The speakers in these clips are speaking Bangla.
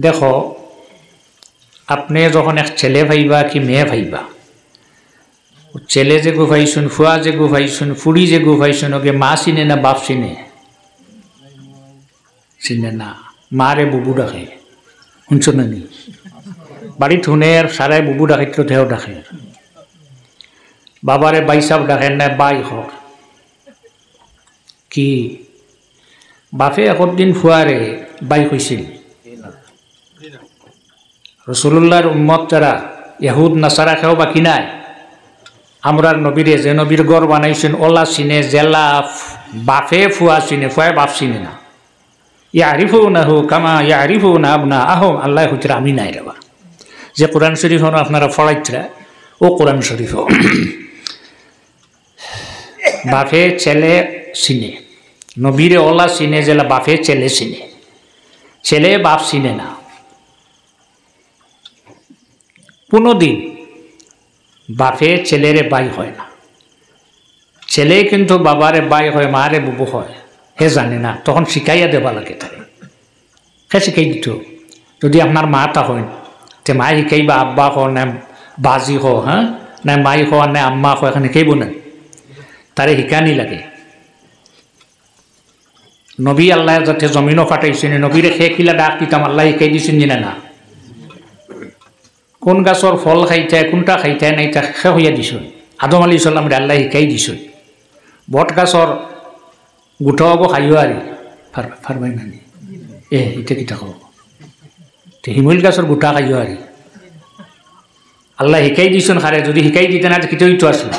দেখো আপনি যখন এক ছেলে ভাইবা কি মেয়ে ভাইবা, ছেলে যে গুফাইছুন, ফুয়া যে গুফাইছুন, ফুড়ি যে গুফাইছুন, ওকে মা চিনে না বাপ চিনে? চিনে না। মারে বুবু ডাকে, শুনছ না নি? বাড়িত শুনে আর সারাই বুবু ডাকিত দেহ ডাকে। বাবারে বাইসাব ডাকেন না বাই হর কি? বাপে একদিন ফুয়ারে বাই হয়েছিল। রসুল্লাহর উম্মত যারা ইহুদ নাসারা খেও বাকি নাই, আমরার নবীরে যে নবীর গড় বানাইছেন ওলা চিনে, জেলা বাপে ফুয়া চিনে, ফুয়ায় বাপ চিনে না। ইয়ারিফুনাহু কামা ইয়ারিফুনা আবনাআহুম, আল্লাহ হুজরা আমি নাই রেবা। যে কোরআন শরীফ আপনারা পড়াইতরা ও কোরআন শরীফ বাপে ছেলে চিনে, নবীরে ওলা চিনে, জেলা বাপে ছেলে চিনে, ছেলে বাপ চিনে না। কোনোদিন বাপে ছেলেরে বাই হয় না, ছেলে কিন্তু বাবারে বাই হয়, মারে বুবু হয়, হে জানে না। তখন শিখাইয়া দেবা লাগে তাকে, হে শিখাই দিত। যদি আপনার মাটা হয় তে মাই শিখাইবা আব্বা হ না বাজি হ, হ্যাঁ না মাই হ না আম্মা হ, এখানে শিখাইব না, তারে শিকানি লাগে। নবী আল্লাহ যাতে জমিনও ফাটাইছেন, নবীরে সে খিলা ডাক দিতাম আল্লাহ শিখাই দিছেন জিনা না। কোন গাছর ফল খাইতে, কোনটা খাইতে নাই তা সে হইয়া দিছ। আদম আলী সাল্লাম আল্লাহ শিকাই দিছ। বট গাছর গোটাব খাইও আরি ফারবাই নানি এটা কিতা খাব, শিমুল গাছর গোটা খাইও আরি আল্লাহ শিকাই দিছেন। খারে যদি শিকাই দিতে না কিতে হইতো আসলো।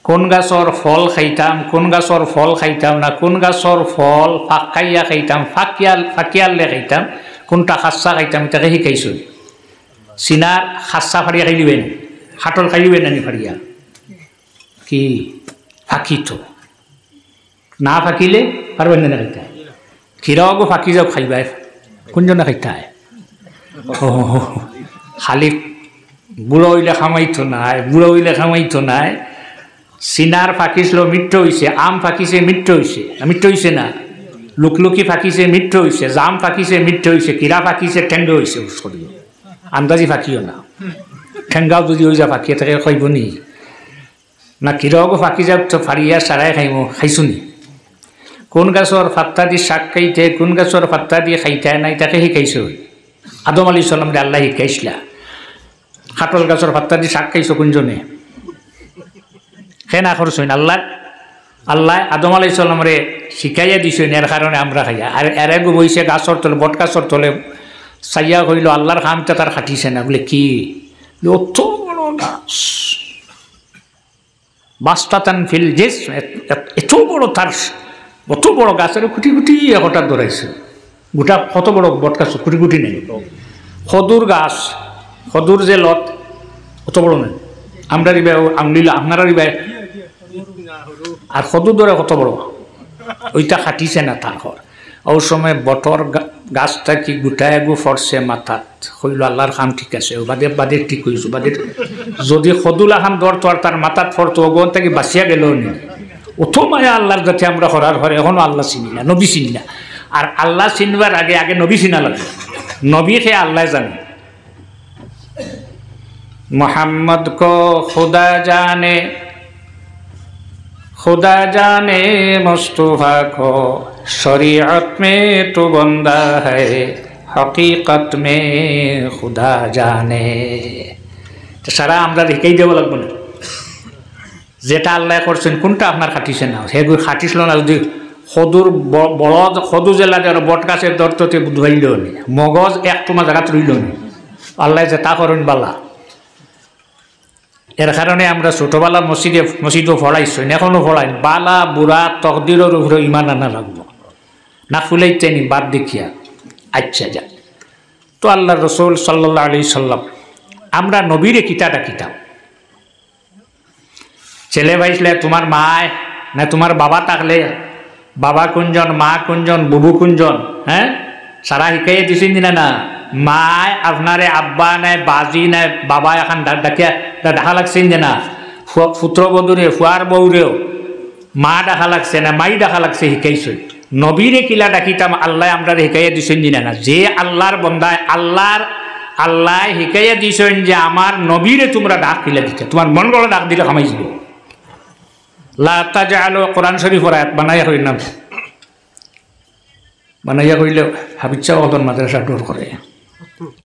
কোন গাছর ফল খাইতাম, কোন গাছর ফল খাইতাম না, কোন গাছর ফল ফাঁকাইয়া খাইতাম, ফাঁকিয়ালে খাইতাম, কোনটা খাচ্চা খাইতাম, তাকে শিকাইছ। চিনার খাচ্চা ফাড়িয়া খাইলিবেন, হাটল খাইলিবেন নানি ফাড়িয়া কি ফাঁকিত না, ফাঁকিলে পারবেন না খাইতায়। ক্ষীরাও ফাঁকি যাও খাইবাই, কোনজনে খাইতায়? খালি বুড়ো হইলে খামাইতো নাই, বুড়ো হইলে খামাইতো নাই। চিনার ফাঁকিছিল মৃত্যু হয়েছে, আম ফাঁকিছে মৃত্যু হয়েছে, মৃত্যু হয়েছে না। লুকলুকি ফাঁকিছে মৃত্যু হয়েছে, জাম ফাঁকিছে মৃত্যু হয়েছে, কিরা ফাঁকিছে ঠেঙ্গে হয়েছে। করিও আন্দাজি ফাঁকিও না, ঠেঙ্গাও যদি হয়ে যা ফাঁকিয়ে থাকে খাইব নি না? কিরাও ফাঁকি যাও তো ফাড়িয়া সারাই খাইব, খাইছো নি? কোন গাছর ফাত্তা দি শাক খাইতে, কোন গাছর ফাত্তা দিয়ে খাইতে নাই, তাকে শিকাইছ। আদম আলী সাল্লাম আল্লাহ শিকাইছিলা। খাটল গাছর ফাত্তা দি শাক খাইছো কোনজনে? না করছেন আল্লাহ। আল্লাহ আদম আলাই সাল্লামরে শিখাইয়া দিছেন, এর কারণে আমরা খাইয়া। আর এরে বইছে গাছর তলে, বট গাছর তলে চাইয়া কইল আল্লাহর খামটা তার খাটিছে না। বলে কি অত বড় গাছ, বাস্তাতান ফিল জেস, এত বড় তার, অত বড় গাছের খুঁটি খুঁটি হঠাৎ ধরাইছে। গোটা কত বড় বট গাছ, খুঁটি খুঁটি নেই। খদুর গাছ, খদুর যে লত অত বড় নেই। আমরা রিবাই আঙলিলা, আপনারা রিবাই আর খদুর ধরে কত বড়, ওইটা খাটিছে না তার ঘর। ওই সময় বটর গাছটা কি গোটায় গু ফরছে মাথাত, হইল আল্লাহর খাম ঠিক আছে, বাদে ঠিক হয়েছো। বাদে যদি খদুলা খান ধরতো আর তার মাথাত ফরতো, ওগন থেকে বাঁচিয়া গেল নি। অত মায়া আল্লাহর যাতে আমরা হরার ঘরে, এখনো আল্লাহ চিনি না, নবী চিনি না। আর আল্লাহ চিনবার আগে আগে নবী চিনা লাগে। নবী খেয়ে আল্লাহ জানে। मोहम्मद को खुदा जाने मुस्तफा को शरीयत में तो बंदा है, हकीकत में खुदा जाने। तो सारा আমরা দেখাই দেব লাগবে না, যেটা আল্লাহ করছেন কোনটা আপনার খাটিছে না, সেগুলো খাটিছিল না। যদি সদুর বড় সদু জেলা বট গাছের দরতে ধরল নি, মগজ এক তোমার জায়গা রইল নি, আল্লাহ যে তা করেন বালা। এর কারণে আমরা ছোটবেলা মসজিদও পড়াইছেন, এখনো পড়াই। বালা বুড়া তকদিরের উপরে ইমান আনা লাগবো না, ফুলাইতে নি বাদ দেখিয়া। আচ্ছা যাক, তো আল্লাহ রসুল সাল্লাল্লাহু আলাইহি সাল্লাম আমরা নবীরে কিতাটা কিতাব। ছেলে ভাইসলে তোমার মায় না তোমার বাবা থাকলে বাবা কোনজন, মা কোনজন, বুবু কোনজন, হ্যাঁ সারা শিখাইয়া দিছেন না না? মায় আপনারে আব্বা নাই, বাজি নাই, বাবা এখন ডাকিয়া দেখা লাগছেন যে না? পুত্রবধূরে, ফুয়ার বউরেও মা দেখা লাগছে না, মাই দেখা লাগছে শিখাইছে। নবীরে কিলা ডাকিতাম আল্লাহ আমরা শিকাইয়া দিছেন জিনা না যে আল্লাহর বন্দায় আল্লাহ শিকাইয়া দিছেন যে আমার নবীরে তোমরা ডাক কিলা দিতে তোমার মন গড়া ডাক দিলে খামাই যাব লা তাজআলু কোরআন শরীফের আয়াত বানাইয়া কইলাম বানাইয়া কইলে হাবিচ্ছা ওদন মাদ্রাসা দূর করে